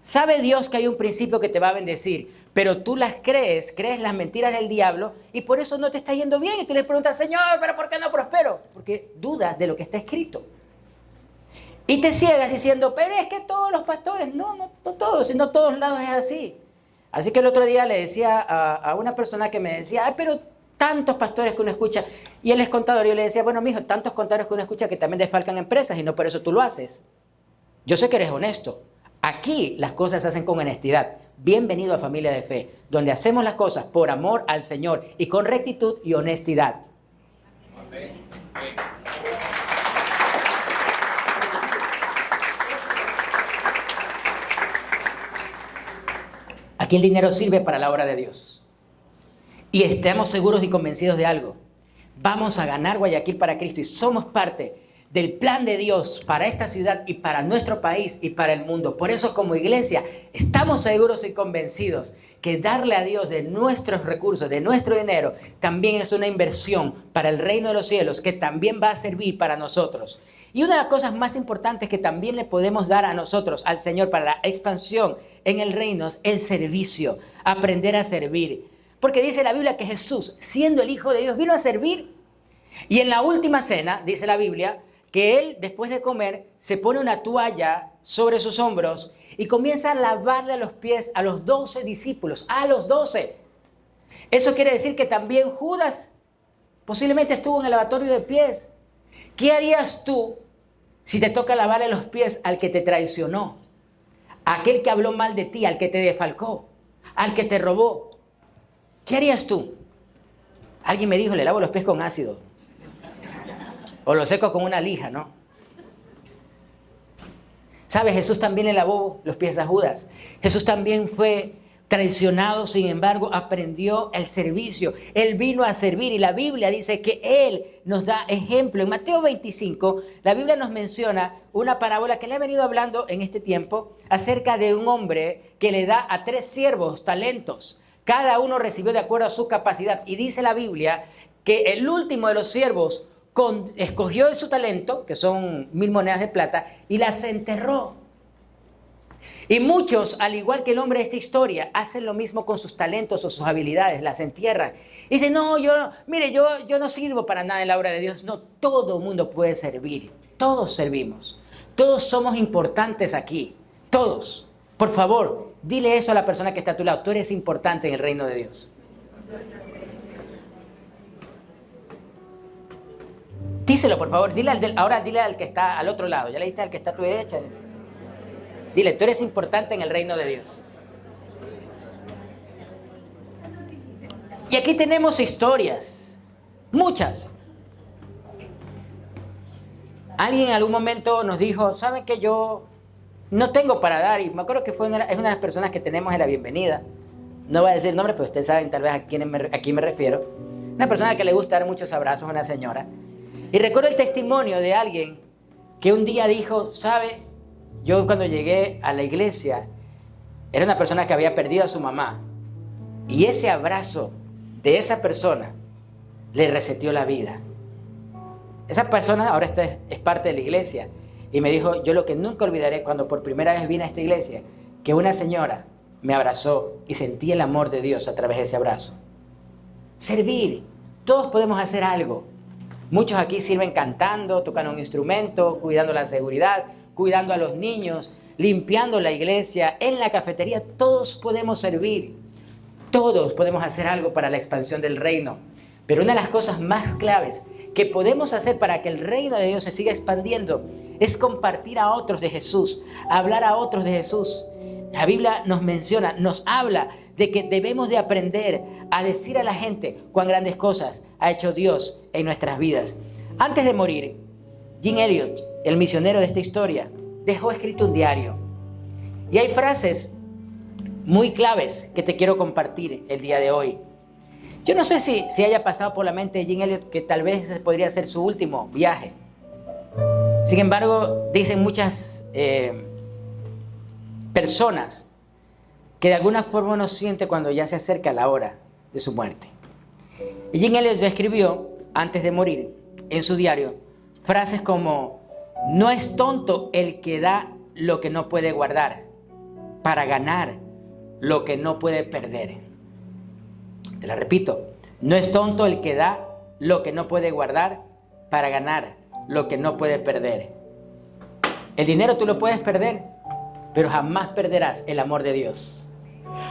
Sabe Dios que hay un principio que te va a bendecir, pero tú las crees las mentiras del diablo y por eso no te está yendo bien. Y tú le preguntas: Señor, ¿pero por qué no prospero? Porque dudas de lo que está escrito. Y te ciegas diciendo: pero es que todos los pastores, no todos, sino todos lados es así. Así que el otro día le decía a una persona que me decía: ay, pero tantos pastores que uno escucha, y él es contador, y yo le decía: bueno, mijo, tantos contadores que uno escucha que también desfalcan empresas y no por eso tú lo haces. Yo sé que eres honesto. Aquí las cosas se hacen con honestidad. Bienvenido a Familia de Fe, donde hacemos las cosas por amor al Señor y con rectitud y honestidad. Amén. Aquí el dinero sirve para la obra de Dios. Y estemos seguros y convencidos de algo. Vamos a ganar Guayaquil para Cristo y somos parte del plan de Dios para esta ciudad y para nuestro país y para el mundo. Por eso, como iglesia, estamos seguros y convencidos que darle a Dios de nuestros recursos, de nuestro dinero, también es una inversión para el reino de los cielos que también va a servir para nosotros. Y una de las cosas más importantes que también le podemos dar a nosotros, al Señor, para la expansión en el reino, es el servicio, aprender a servir. Porque dice la Biblia que Jesús, siendo el Hijo de Dios, vino a servir. Y en la última cena, dice la Biblia, que Él, después de comer, se pone una toalla sobre sus hombros y comienza a lavarle los pies a los 12 discípulos, a los 12. Eso quiere decir que también Judas posiblemente estuvo en el lavatorio de pies. ¿Qué harías tú si te toca lavarle los pies al que te traicionó? A aquel que habló mal de ti, al que te defalcó, al que te robó. ¿Qué harías tú? Alguien me dijo: le lavo los pies con ácido. O los seco con una lija, ¿no? ¿Sabes? Jesús también le lavó los pies a Judas. Jesús también fue traicionado, sin embargo, aprendió el servicio. Él vino a servir y la Biblia dice que Él nos da ejemplo. En Mateo 25, la Biblia nos menciona una parábola que le ha venido hablando en este tiempo acerca de un hombre que le da a 3 siervos talentos. Cada uno recibió de acuerdo a su capacidad. Y dice la Biblia que el último de los siervos escogió su talento, que son 1000 monedas de plata, y las enterró. Y muchos, al igual que el hombre de esta historia, hacen lo mismo con sus talentos o sus habilidades, las entierran. Y dicen, no, yo no sirvo para nada en la obra de Dios. No, todo mundo puede servir. Todos servimos. Todos somos importantes aquí. Todos. Por favor, dile eso a la persona que está a tu lado. Tú eres importante en el reino de Dios. Díselo, por favor. Ahora dile al que está al otro lado. ¿Ya le diste al que está a tu derecha? Dile, tú eres importante en el reino de Dios. Y aquí tenemos historias. Muchas. Alguien en algún momento nos dijo, ¿saben que yo no tengo para dar? Y me acuerdo que es una de las personas que tenemos en la bienvenida. No voy a decir el nombre, pero ustedes saben tal vez a quién me refiero. Una persona que le gusta dar muchos abrazos, una señora. Y recuerdo el testimonio de alguien que un día dijo, ¿sabe? Yo cuando llegué a la iglesia, era una persona que había perdido a su mamá. Y ese abrazo de esa persona le reseteó la vida. Esa persona ahora es parte de la iglesia. Y me dijo, yo lo que nunca olvidaré cuando por primera vez vine a esta iglesia, que una señora me abrazó y sentí el amor de Dios a través de ese abrazo. Servir. Todos podemos hacer algo. Muchos aquí sirven cantando, tocando un instrumento, cuidando la seguridad, cuidando a los niños, limpiando la iglesia, en la cafetería. Todos podemos servir. Todos podemos hacer algo para la expansión del reino. Pero una de las cosas más claves que podemos hacer para que el reino de Dios se siga expandiendo es compartir a otros de Jesús, hablar a otros de Jesús. La Biblia nos menciona, nos habla de que debemos de aprender a decir a la gente cuán grandes cosas ha hecho Dios en nuestras vidas. Antes de morir, Jim Elliot, el misionero de esta historia, dejó escrito un diario. Y hay frases muy claves que te quiero compartir el día de hoy. Yo no sé si haya pasado por la mente de Jim Elliot que tal vez ese podría ser su último viaje. Sin embargo, dicen muchas personas que de alguna forma uno siente cuando ya se acerca la hora de su muerte. Y Jim Elliot escribió, antes de morir, en su diario, frases como, no es tonto el que da lo que no puede guardar, para ganar lo que no puede perder. Te la repito, no es tonto el que da lo que no puede guardar, para ganar lo que no puede perder. El dinero tú lo puedes perder, pero jamás perderás el amor de Dios.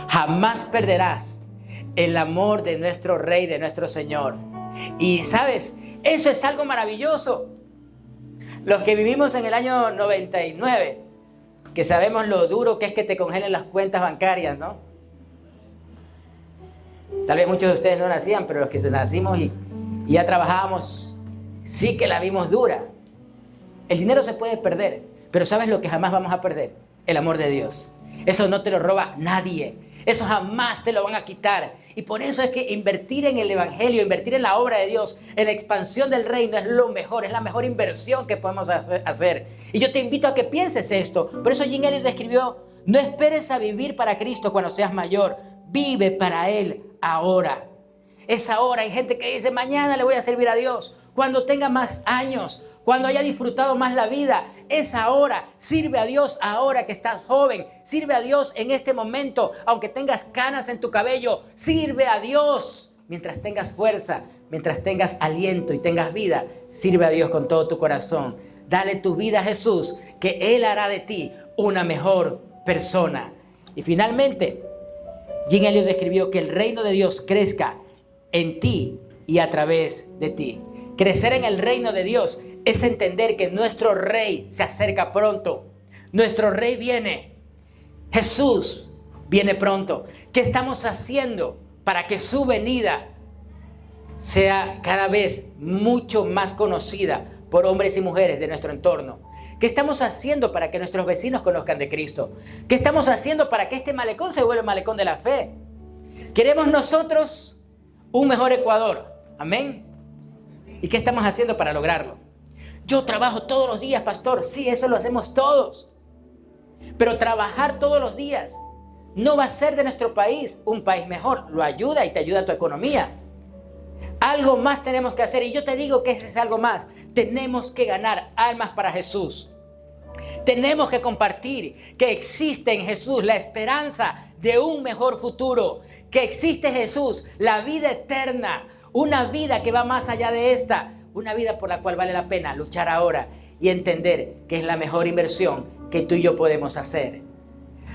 Jamás perderás el amor de nuestro Rey, de nuestro Señor. Y ¿sabes? Eso es algo maravilloso. Los que vivimos en el año 99, que sabemos lo duro que es que te congelen las cuentas bancarias, ¿no? Tal vez muchos de ustedes no nacían, pero los que nacimos y ya trabajábamos, sí que la vimos dura. El dinero se puede perder, pero ¿sabes lo que jamás vamos a perder? El amor de Dios. Eso no te lo roba nadie. Eso jamás te lo van a quitar. Y por eso es que invertir en el Evangelio, invertir en la obra de Dios, en la expansión del reino es lo mejor, es la mejor inversión que podemos hacer. Y yo te invito a que pienses esto. Por eso Jim Elliot escribió, no esperes a vivir para Cristo cuando seas mayor. Vive para Él ahora. Es ahora. Hay gente que dice, mañana le voy a servir a Dios. Cuando tenga más años, cuando haya disfrutado más la vida, es ahora. Sirve a Dios ahora que estás joven. Sirve a Dios en este momento, aunque tengas canas en tu cabello. Sirve a Dios mientras tengas fuerza, mientras tengas aliento y tengas vida. Sirve a Dios con todo tu corazón. Dale tu vida a Jesús, que Él hará de ti una mejor persona. Y finalmente, Jim Elliot escribió que el reino de Dios crezca en ti y a través de ti. Crecer en el reino de Dios es entender que nuestro Rey se acerca pronto. Nuestro Rey viene. Jesús viene pronto. ¿Qué estamos haciendo para que su venida sea cada vez mucho más conocida por hombres y mujeres de nuestro entorno? ¿Qué estamos haciendo para que nuestros vecinos conozcan de Cristo? ¿Qué estamos haciendo para que este malecón se vuelva el malecón de la fe? Queremos nosotros un mejor Ecuador. Amén. ¿Y qué estamos haciendo para lograrlo? Yo trabajo todos los días, pastor. Sí, eso lo hacemos todos. Pero trabajar todos los días no va a ser de nuestro país un país mejor. Lo ayuda y te ayuda a tu economía. Algo más tenemos que hacer. Y yo te digo que ese es algo más. Tenemos que ganar almas para Jesús. Tenemos que compartir que existe en Jesús la esperanza de un mejor futuro, que existe en Jesús la vida eterna, una vida que va más allá de esta, una vida por la cual vale la pena luchar ahora y entender que es la mejor inversión que tú y yo podemos hacer.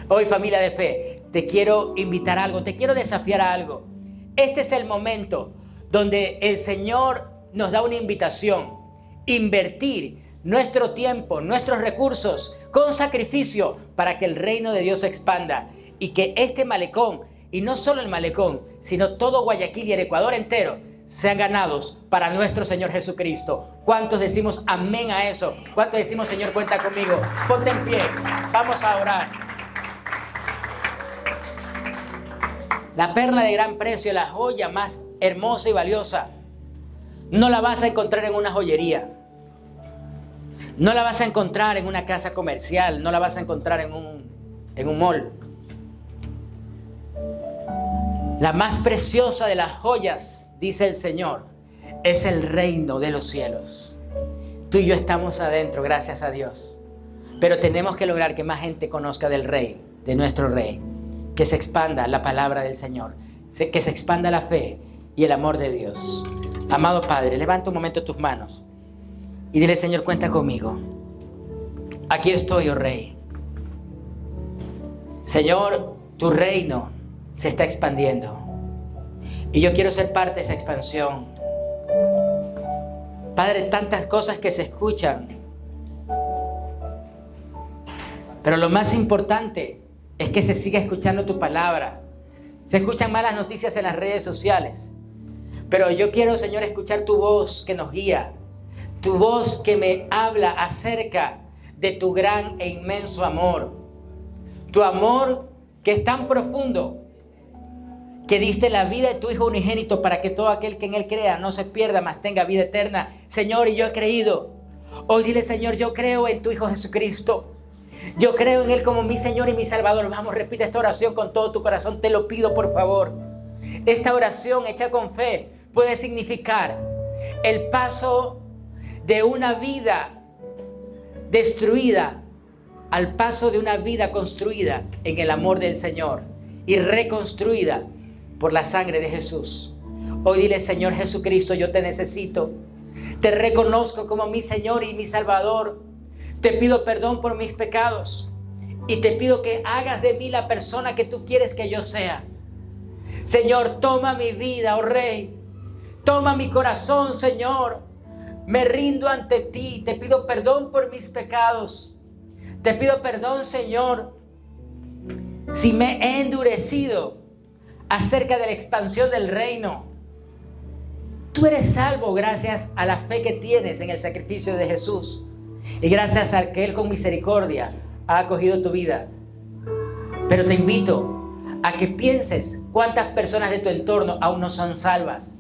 Hoy, familia de fe, te quiero invitar a algo, te quiero desafiar a algo. Este es el momento donde el Señor nos da una invitación, invertir nuestro tiempo, nuestros recursos con sacrificio para que el reino de Dios se expanda y que este malecón, y no solo el malecón, sino todo Guayaquil y el Ecuador entero, sean ganados para nuestro Señor Jesucristo. ¿Cuántos decimos amén a eso? ¿Cuántos decimos, Señor, cuenta conmigo? Ponte en pie, vamos a orar. La perla de gran precio, la joya más hermosa y valiosa, no la vas a encontrar en una joyería. No la vas a encontrar en una casa comercial, no la vas a encontrar en un mall. La más preciosa de las joyas, dice el Señor, es el reino de los cielos. Tú y yo estamos adentro, gracias a Dios. Pero tenemos que lograr que más gente conozca del Rey, de nuestro Rey. Que se expanda la palabra del Señor, que se expanda la fe y el amor de Dios. Amado Padre, levanta un momento tus manos y dile, Señor, cuenta conmigo. Aquí estoy, oh Rey. Señor, tu reino se está expandiendo y yo quiero ser parte de esa expansión. Padre, tantas cosas que se escuchan, pero lo más importante es que se siga escuchando tu palabra. Se escuchan malas noticias en las redes sociales, pero yo quiero, Señor, escuchar tu voz que nos guía, tu voz que me habla acerca de tu gran e inmenso amor, tu amor que es tan profundo que diste la vida de tu Hijo unigénito para que todo aquel que en Él crea no se pierda, mas tenga vida eterna. Señor, y yo he creído. Hoy dile, Señor, yo creo en tu Hijo Jesucristo. Yo creo en Él como mi Señor y mi Salvador. Vamos, repite esta oración con todo tu corazón. Te lo pido, por favor. Esta oración hecha con fe puede significar el paso de una vida destruida al paso de una vida construida en el amor del Señor y reconstruida por la sangre de Jesús. Hoy dile, Señor Jesucristo, yo te necesito. Te reconozco como mi Señor y mi Salvador. Te pido perdón por mis pecados y te pido que hagas de mí la persona que tú quieres que yo sea. Señor, toma mi vida, oh Rey. Toma mi corazón, Señor. Me rindo ante ti. Te pido perdón por mis pecados. Te pido perdón, Señor, si me he endurecido acerca de la expansión del reino. Tú eres salvo gracias a la fe que tienes en el sacrificio de Jesús. Y gracias a que Él con misericordia ha acogido tu vida. Pero te invito a que pienses cuántas personas de tu entorno aún no son salvas.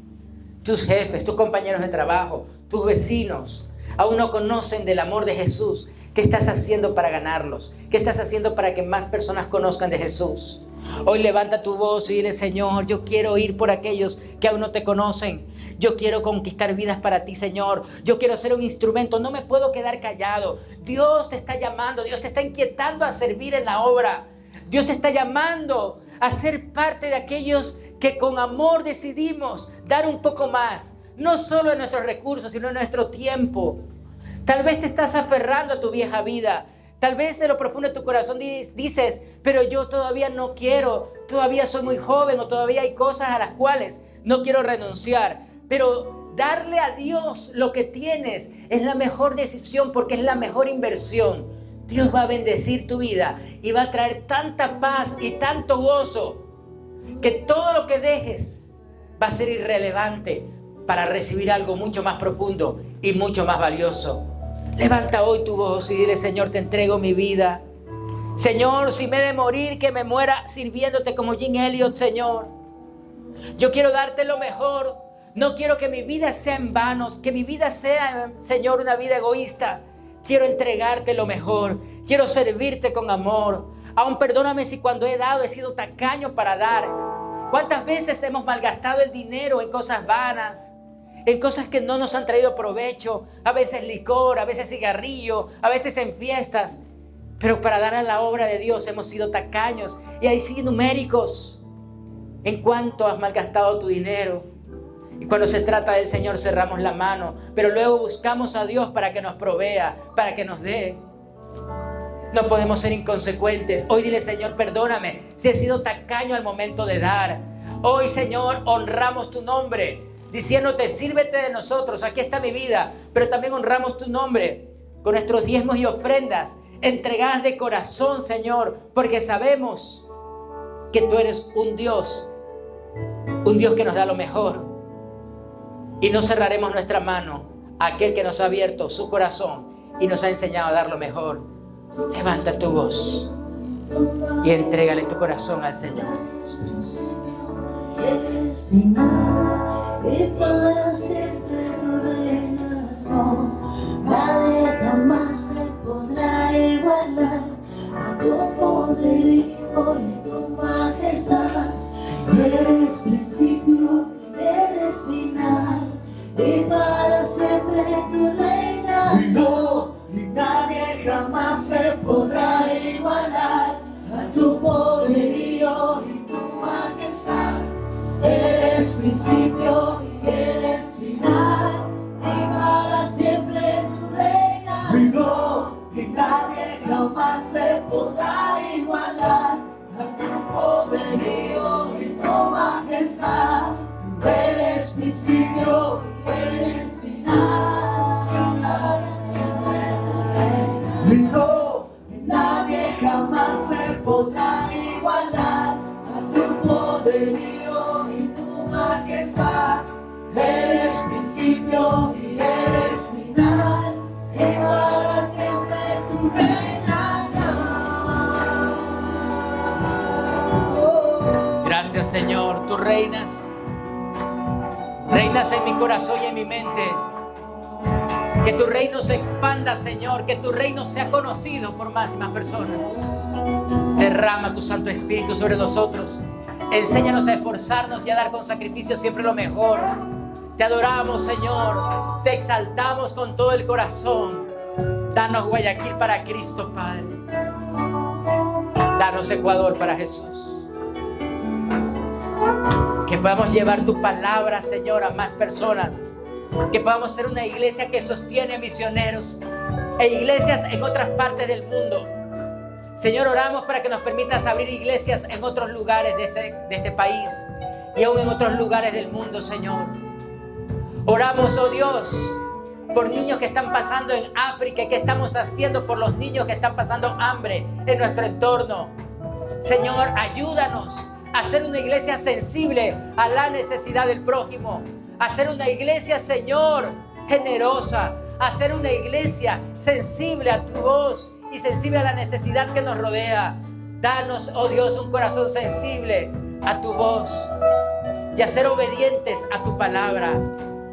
Tus jefes, tus compañeros de trabajo, tus vecinos, aún no conocen del amor de Jesús. ¿Qué estás haciendo para ganarlos? ¿Qué estás haciendo para que más personas conozcan de Jesús? Hoy levanta tu voz y dile, Señor, yo quiero ir por aquellos que aún no te conocen. Yo quiero conquistar vidas para ti, Señor. Yo quiero ser un instrumento. No me puedo quedar callado. Dios te está llamando. Dios te está inquietando a servir en la obra. Dios te está llamando a ser parte de aquellos que con amor decidimos dar un poco más. No solo en nuestros recursos, sino en nuestro tiempo. Tal vez te estás aferrando a tu vieja vida. Tal vez en lo profundo de tu corazón dices, pero yo todavía no quiero, todavía soy muy joven o todavía hay cosas a las cuales no quiero renunciar. Pero darle a Dios lo que tienes es la mejor decisión porque es la mejor inversión. Dios va a bendecir tu vida y va a traer tanta paz y tanto gozo que todo lo que dejes va a ser irrelevante para recibir algo mucho más profundo y mucho más valioso. Levanta hoy tu voz y dile, Señor, te entrego mi vida. Señor, si me he de morir, que me muera sirviéndote como Jim Elliot, Señor. Yo quiero darte lo mejor. No quiero que mi vida sea en vano, que mi vida sea, Señor, una vida egoísta. Quiero entregarte lo mejor. Quiero servirte con amor. Aún perdóname si cuando he dado he sido tacaño para dar. ¿Cuántas veces hemos malgastado el dinero en cosas vanas? En cosas que no nos han traído provecho, a veces licor, a veces cigarrillo, a veces en fiestas. Pero para dar a la obra de Dios hemos sido tacaños. Y ahí siguen numéricos. En cuánto has malgastado tu dinero. Y cuando se trata del Señor cerramos la mano. Pero luego buscamos a Dios para que nos provea, para que nos dé. No podemos ser inconsecuentes. Hoy dile, Señor, perdóname si he sido tacaño al momento de dar. Hoy, Señor, honramos tu nombre, diciéndote, sírvete de nosotros, aquí está mi vida. Pero también honramos tu nombre con nuestros diezmos y ofrendas, entregadas de corazón, Señor, porque sabemos que tú eres un Dios que nos da lo mejor. Y no cerraremos nuestra mano a aquel que nos ha abierto su corazón y nos ha enseñado a dar lo mejor. Levanta tu voz y entrégale tu corazón al Señor. Eres final y para siempre tú reinas, no, nadie jamás se podrá igualar a tu poderío y tu majestad. Eres principio, eres final y para siempre tú reinas, no, y nadie jamás se podrá igualar a tu poderío y tu majestad. Eres principio y eres final y para siempre tú reinas, y no, y nadie jamás se podrá igualar a tu poderío y tu majestad. Tú eres principio y eres final y para siempre tú reinas, y no, y nadie jamás se podrá igualar a tu poderío y tu majestad. Eres principio y eres final y para siempre tú reinas. Gracias, Señor, tú reinas. Reinas en mi corazón y en mi mente. Que tu reino se expanda, Señor. Que tu reino sea conocido por más y más personas. Derrama tu Santo Espíritu sobre nosotros. Enséñanos a esforzarnos y a dar con sacrificio siempre lo mejor. Te adoramos, Señor. Te exaltamos con todo el corazón. Danos Guayaquil para Cristo, Padre. Danos Ecuador para Jesús. Que podamos llevar tu palabra, Señor, a más personas. Que podamos ser una iglesia que sostiene misioneros e iglesias en otras partes del mundo. Señor, oramos para que nos permitas abrir iglesias en otros lugares de este país y aún en otros lugares del mundo, Señor. Oramos, oh Dios, por niños que están pasando en África y qué estamos haciendo por los niños que están pasando hambre en nuestro entorno. Señor, ayúdanos a ser una iglesia sensible a la necesidad del prójimo, a ser una iglesia, Señor, generosa, a ser una iglesia sensible a tu voz y sensible a la necesidad que nos rodea. Danos, oh Dios, un corazón sensible a tu voz y a ser obedientes a tu palabra.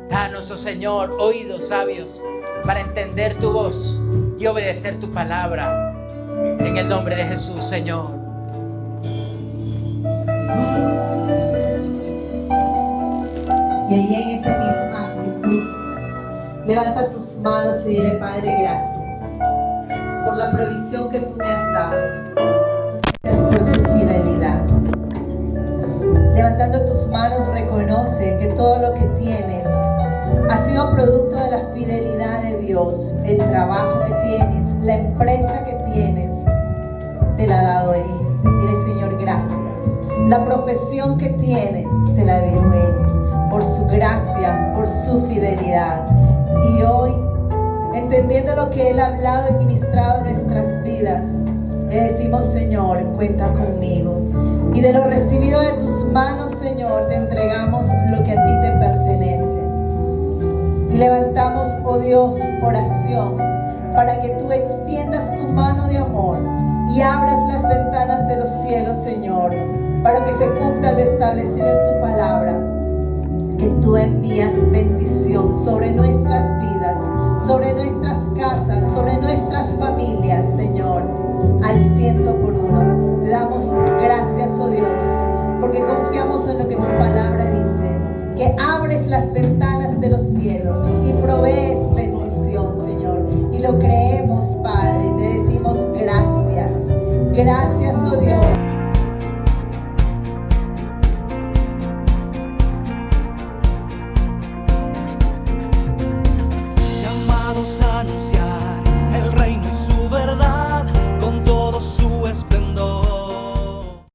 Danos, oh Señor, oídos sabios para entender tu voz y obedecer tu palabra. En el nombre de Jesús, Señor. Y ahí en esa misma actitud, levanta tus manos y dile: Padre, gracias por la provisión que tú me has dado. Gracias por tu fidelidad. Levantando tus manos, reconoce que todo lo que tienes ha sido producto de la fidelidad de Dios. El trabajo que tienes, la empresa que tienes, te la ha dado Él. Dile: Señor, gracias. La profesión que tienes, te la dio Él. Por su gracia, por su fidelidad. Y hoy, entendiendo lo que Él ha hablado y ministrado en nuestras vidas, le decimos: Señor, cuenta conmigo. Y de lo recibido de tus manos, Señor, te entregamos lo que a ti te pertenece. Y levantamos, oh Dios, oración para que tú extiendas tu mano de amor y abras las ventanas de los cielos, Señor, para que se cumpla lo establecido en tu palabra. Que tú envías bendición sobre nuestras vidas, sobre nuestras casas, sobre nuestras familias, Señor, al 100%. Te damos gracias, oh Dios, porque confiamos en lo que tu palabra dice, que abres las ventanas de los cielos y provees bendición, Señor. Y lo creemos, Padre, te decimos gracias. Gracias, oh Dios. Llamados a anunciar el reino y su verdad.